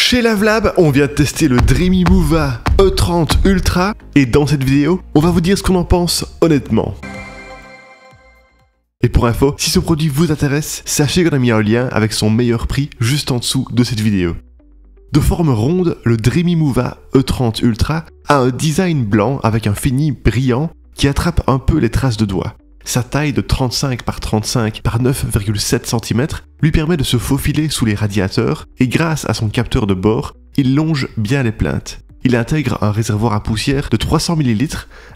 Chez Lavlab, on vient de tester le Dreamy Moova E30 Ultra et dans cette vidéo, on va vous dire ce qu'on en pense honnêtement. Et pour info, si ce produit vous intéresse, sachez qu'on a mis un lien avec son meilleur prix juste en dessous de cette vidéo. De forme ronde, le Dreamy Moova E30 Ultra a un design blanc avec un fini brillant qui attrape un peu les traces de doigts. Sa taille de 35 par 35 par 9,7 cm lui permet de se faufiler sous les radiateurs et grâce à son capteur de bord, il longe bien les plaintes. Il intègre un réservoir à poussière de 300 ml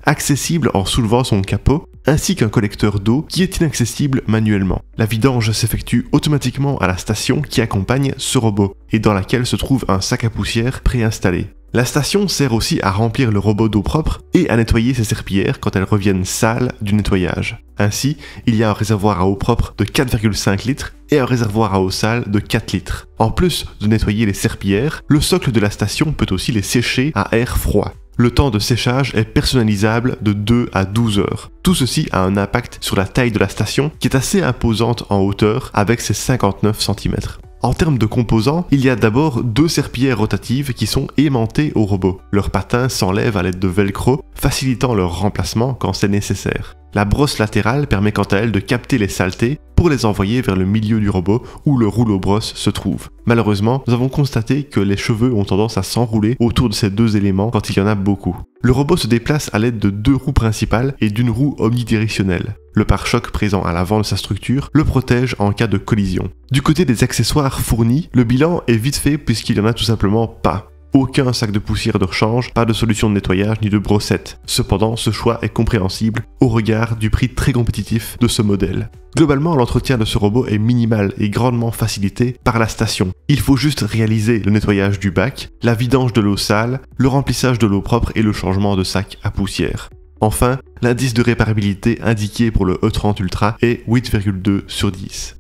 accessible en soulevant son capot ainsi qu'un collecteur d'eau qui est inaccessible manuellement. La vidange s'effectue automatiquement à la station qui accompagne ce robot et dans laquelle se trouve un sac à poussière préinstallé. La station sert aussi à remplir le robot d'eau propre et à nettoyer ses serpillères quand elles reviennent sales du nettoyage. Ainsi, il y a un réservoir à eau propre de 4,5 litres et un réservoir à eau sale de 4 litres. En plus de nettoyer les serpillères, le socle de la station peut aussi les sécher à air froid. Le temps de séchage est personnalisable de 2 à 12 heures. Tout ceci a un impact sur la taille de la station qui est assez imposante en hauteur avec ses 59 cm. En termes de composants, il y a d'abord deux serpillères rotatives qui sont aimantées au robot. Leurs patins s'enlèvent à l'aide de velcro, facilitant leur remplacement quand c'est nécessaire. La brosse latérale permet quant à elle de capter les saletés pour les envoyer vers le milieu du robot où le rouleau brosse se trouve. Malheureusement, nous avons constaté que les cheveux ont tendance à s'enrouler autour de ces deux éléments quand il y en a beaucoup. Le robot se déplace à l'aide de deux roues principales et d'une roue omnidirectionnelle. Le pare-choc présent à l'avant de sa structure le protège en cas de collision. Du côté des accessoires fournis, le bilan est vite fait puisqu'il n'y en a tout simplement pas. Aucun sac de poussière de rechange, pas de solution de nettoyage ni de brossette. Cependant, ce choix est compréhensible au regard du prix très compétitif de ce modèle. Globalement, l'entretien de ce robot est minimal et grandement facilité par la station. Il faut juste réaliser le nettoyage du bac, la vidange de l'eau sale, le remplissage de l'eau propre et le changement de sac à poussière. Enfin, l'indice de réparabilité indiqué pour le E30 Ultra est 8,2 sur 10.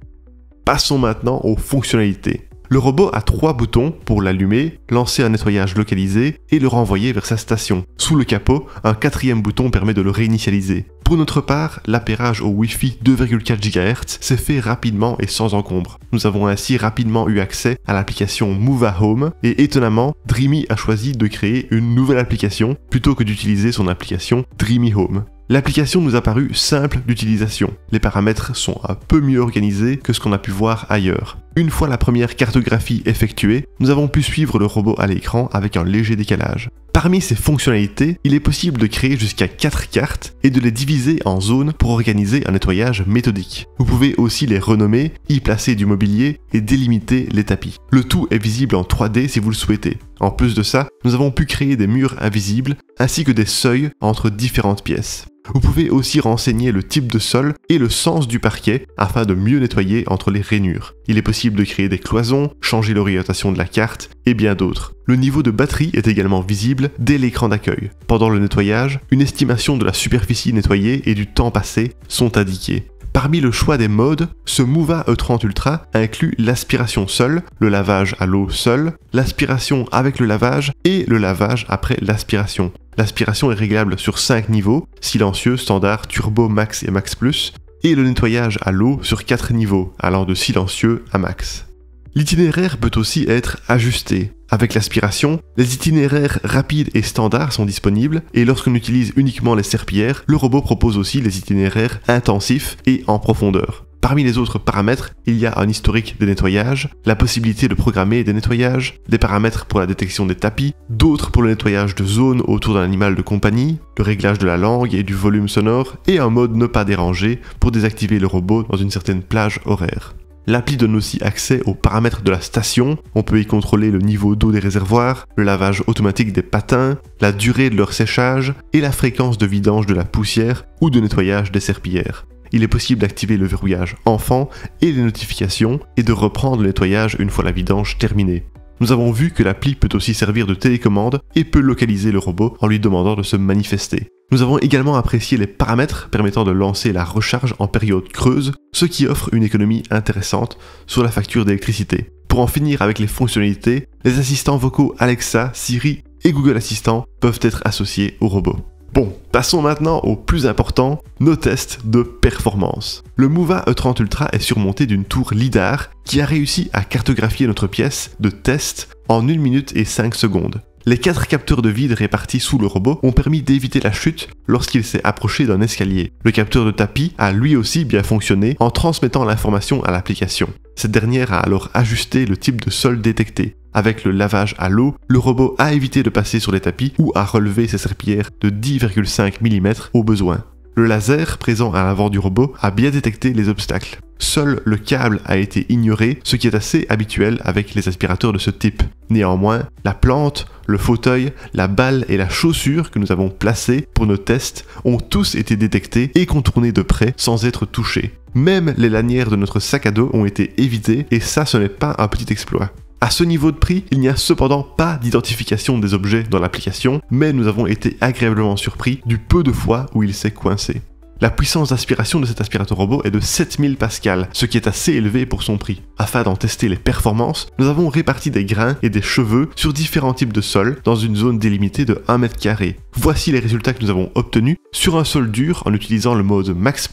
Passons maintenant aux fonctionnalités. Le robot a 3 boutons pour l'allumer, lancer un nettoyage localisé et le renvoyer vers sa station. Sous le capot, un 4e bouton permet de le réinitialiser. Pour notre part, l'appairage au Wi-Fi 2,4 GHz s'est fait rapidement et sans encombre. Nous avons ainsi rapidement eu accès à l'application Moova Home et étonnamment, Dreamy a choisi de créer une nouvelle application plutôt que d'utiliser son application Dreamy Home. L'application nous a paru simple d'utilisation. Les paramètres sont un peu mieux organisés que ce qu'on a pu voir ailleurs. Une fois la première cartographie effectuée, nous avons pu suivre le robot à l'écran avec un léger décalage. Parmi ces fonctionnalités, il est possible de créer jusqu'à 4 cartes et de les diviser en zones pour organiser un nettoyage méthodique. Vous pouvez aussi les renommer, y placer du mobilier et délimiter les tapis. Le tout est visible en 3D si vous le souhaitez. En plus de ça, nous avons pu créer des murs invisibles ainsi que des seuils entre différentes pièces. Vous pouvez aussi renseigner le type de sol et le sens du parquet afin de mieux nettoyer entre les rainures. Il est possible de créer des cloisons, changer l'orientation de la carte et bien d'autres. Le niveau de batterie est également visible dès l'écran d'accueil. Pendant le nettoyage, une estimation de la superficie nettoyée et du temps passé sont indiquées. Parmi le choix des modes, ce Moova E30 Ultra inclut l'aspiration seule, le lavage à l'eau seul, l'aspiration avec le lavage et le lavage après l'aspiration. L'aspiration est réglable sur 5 niveaux, silencieux, standard, turbo, max et max plus, et le nettoyage à l'eau sur 4 niveaux, allant de silencieux à max. L'itinéraire peut aussi être ajusté. Avec l'aspiration, les itinéraires rapides et standards sont disponibles et lorsqu'on utilise uniquement les serpillères, le robot propose aussi les itinéraires intensifs et en profondeur. Parmi les autres paramètres, il y a un historique des nettoyages, la possibilité de programmer des nettoyages, des paramètres pour la détection des tapis, d'autres pour le nettoyage de zones autour d'un animal de compagnie, le réglage de la langue et du volume sonore et un mode ne pas déranger pour désactiver le robot dans une certaine plage horaire. L'appli donne aussi accès aux paramètres de la station, on peut y contrôler le niveau d'eau des réservoirs, le lavage automatique des patins, la durée de leur séchage et la fréquence de vidange de la poussière ou de nettoyage des serpillères. Il est possible d'activer le verrouillage enfant et les notifications et de reprendre le nettoyage une fois la vidange terminée. Nous avons vu que l'appli peut aussi servir de télécommande et peut localiser le robot en lui demandant de se manifester. Nous avons également apprécié les paramètres permettant de lancer la recharge en période creuse, ce qui offre une économie intéressante sur la facture d'électricité. Pour en finir avec les fonctionnalités, les assistants vocaux Alexa, Siri et Google Assistant peuvent être associés au robot. Bon, passons maintenant au plus important, nos tests de performance. Le Mova E30 Ultra est surmonté d'une tour LiDAR qui a réussi à cartographier notre pièce de test en 1 minute et 5 secondes. Les 4 capteurs de vide répartis sous le robot ont permis d'éviter la chute lorsqu'il s'est approché d'un escalier. Le capteur de tapis a lui aussi bien fonctionné en transmettant l'information à l'application. Cette dernière a alors ajusté le type de sol détecté. Avec le lavage à l'eau, le robot a évité de passer sur les tapis ou a relevé ses serpillères de 10,5 mm au besoin. Le laser présent à l'avant du robot a bien détecté les obstacles. Seul le câble a été ignoré, ce qui est assez habituel avec les aspirateurs de ce type. Néanmoins, la plante, le fauteuil, la balle et la chaussure que nous avons placées pour nos tests ont tous été détectés et contournés de près sans être touchés. Même les lanières de notre sac à dos ont été évitées et ça, ce n'est pas un petit exploit. À ce niveau de prix, il n'y a cependant pas d'identification des objets dans l'application, mais nous avons été agréablement surpris du peu de fois où il s'est coincé. La puissance d'aspiration de cet aspirateur robot est de 7000 Pascal, ce qui est assez élevé pour son prix. Afin d'en tester les performances, nous avons réparti des grains et des cheveux sur différents types de sols dans une zone délimitée de 1 m². Voici les résultats que nous avons obtenus sur un sol dur en utilisant le mode Max+,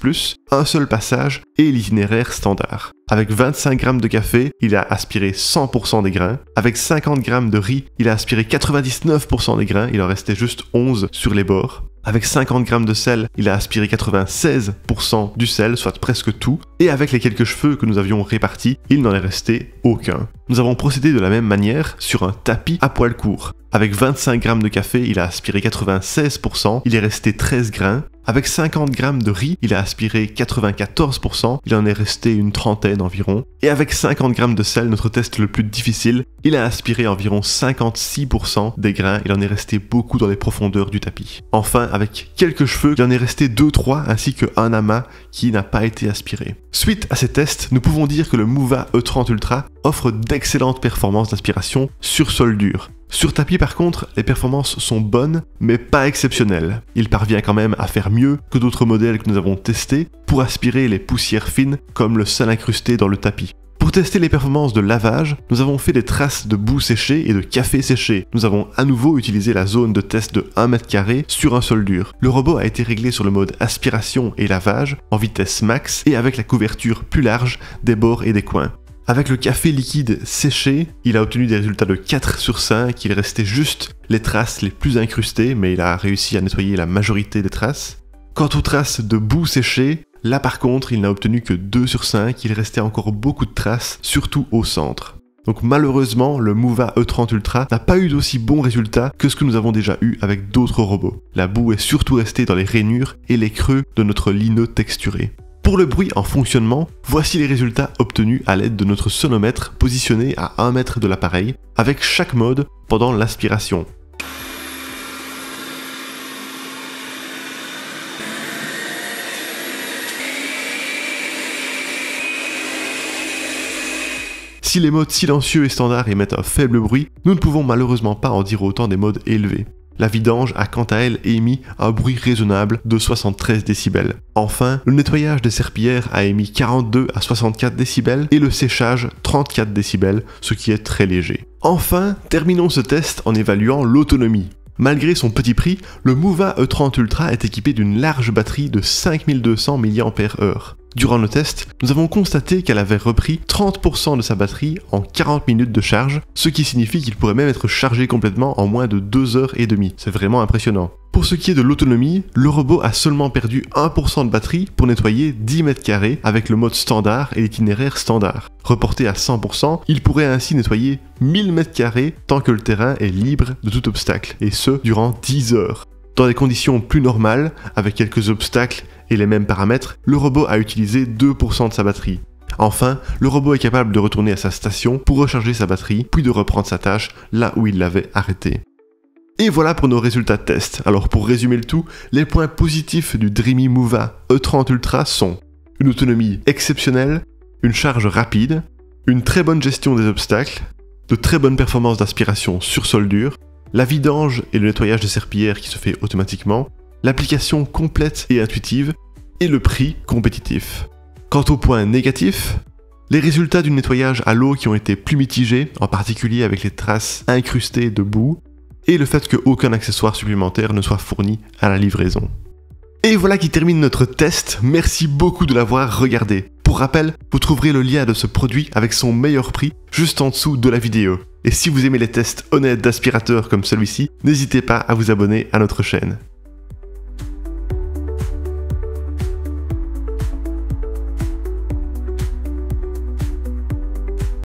un seul passage et l'itinéraire standard. Avec 25 g de café, il a aspiré 100% des grains. Avec 50 g de riz, il a aspiré 99% des grains, il en restait juste 11 sur les bords. Avec 50 g de sel, il a aspiré 96% du sel, soit presque tout. Et avec les quelques cheveux que nous avions répartis, il n'en est resté aucun. Nous avons procédé de la même manière sur un tapis à poil court. Avec 25 g de café, il a aspiré 96%, il est resté 13 grains. Avec 50 g de riz, il a aspiré 94%, il en est resté une trentaine environ. Et avec 50 g de sel, notre test le plus difficile, il a aspiré environ 56% des grains, il en est resté beaucoup dans les profondeurs du tapis. Enfin, avec quelques cheveux, il en est resté 2-3 ainsi qu'un amas qui n'a pas été aspiré. Suite à ces tests, nous pouvons dire que le Mova E30 Ultra offre d'excellentes performances d'aspiration sur sol dur. Sur tapis par contre, les performances sont bonnes, mais pas exceptionnelles. Il parvient quand même à faire mieux que d'autres modèles que nous avons testés pour aspirer les poussières fines comme le sel incrusté dans le tapis. Pour tester les performances de lavage, nous avons fait des traces de boue séchée et de café séché. Nous avons à nouveau utilisé la zone de test de 1 m² sur un sol dur. Le robot a été réglé sur le mode aspiration et lavage en vitesse max et avec la couverture plus large des bords et des coins. Avec le café liquide séché, il a obtenu des résultats de 4 sur 5, il restait juste les traces les plus incrustées, mais il a réussi à nettoyer la majorité des traces. Quant aux traces de boue séchée, là par contre, il n'a obtenu que 2 sur 5, il restait encore beaucoup de traces, surtout au centre. Donc malheureusement, le Mova E30 Ultra n'a pas eu d'aussi bons résultats que ce que nous avons déjà eu avec d'autres robots. La boue est surtout restée dans les rainures et les creux de notre lino texturé. Pour le bruit en fonctionnement, voici les résultats obtenus à l'aide de notre sonomètre positionné à 1 mètre de l'appareil, avec chaque mode pendant l'aspiration. Si les modes silencieux et standard émettent un faible bruit, nous ne pouvons malheureusement pas en dire autant des modes élevés. La vidange a quant à elle émis un bruit raisonnable de 73 décibels. Enfin, le nettoyage des serpillères a émis 42 à 64 décibels et le séchage 34 décibels, ce qui est très léger. Enfin, terminons ce test en évaluant l'autonomie. Malgré son petit prix, le Mova E30 Ultra est équipé d'une large batterie de 5200 mAh. Durant le test, nous avons constaté qu'elle avait repris 30% de sa batterie en 40 minutes de charge, ce qui signifie qu'il pourrait même être chargé complètement en moins de 2h30. C'est vraiment impressionnant. Pour ce qui est de l'autonomie, le robot a seulement perdu 1% de batterie pour nettoyer 10 m² avec le mode standard et l'itinéraire standard. Reporté à 100%, il pourrait ainsi nettoyer 1000 m² tant que le terrain est libre de tout obstacle, et ce, durant 10 heures. Dans des conditions plus normales, avec quelques obstacles et les mêmes paramètres, le robot a utilisé 2% de sa batterie. Enfin, le robot est capable de retourner à sa station pour recharger sa batterie, puis de reprendre sa tâche là où il l'avait arrêtée. Et voilà pour nos résultats de test. Alors pour résumer le tout, les points positifs du Dreamy Mova E30 Ultra sont une autonomie exceptionnelle, une charge rapide, une très bonne gestion des obstacles, de très bonnes performances d'aspiration sur sol dur, la vidange et le nettoyage des serpillères qui se fait automatiquement, l'application complète et intuitive, et le prix compétitif. Quant aux points négatifs, les résultats du nettoyage à l'eau qui ont été plus mitigés, en particulier avec les traces incrustées de boue, et le fait qu'aucun accessoire supplémentaire ne soit fourni à la livraison. Et voilà qui termine notre test, merci beaucoup de l'avoir regardé. Pour rappel, vous trouverez le lien de ce produit avec son meilleur prix juste en dessous de la vidéo. Et si vous aimez les tests honnêtes d'aspirateurs comme celui-ci, n'hésitez pas à vous abonner à notre chaîne.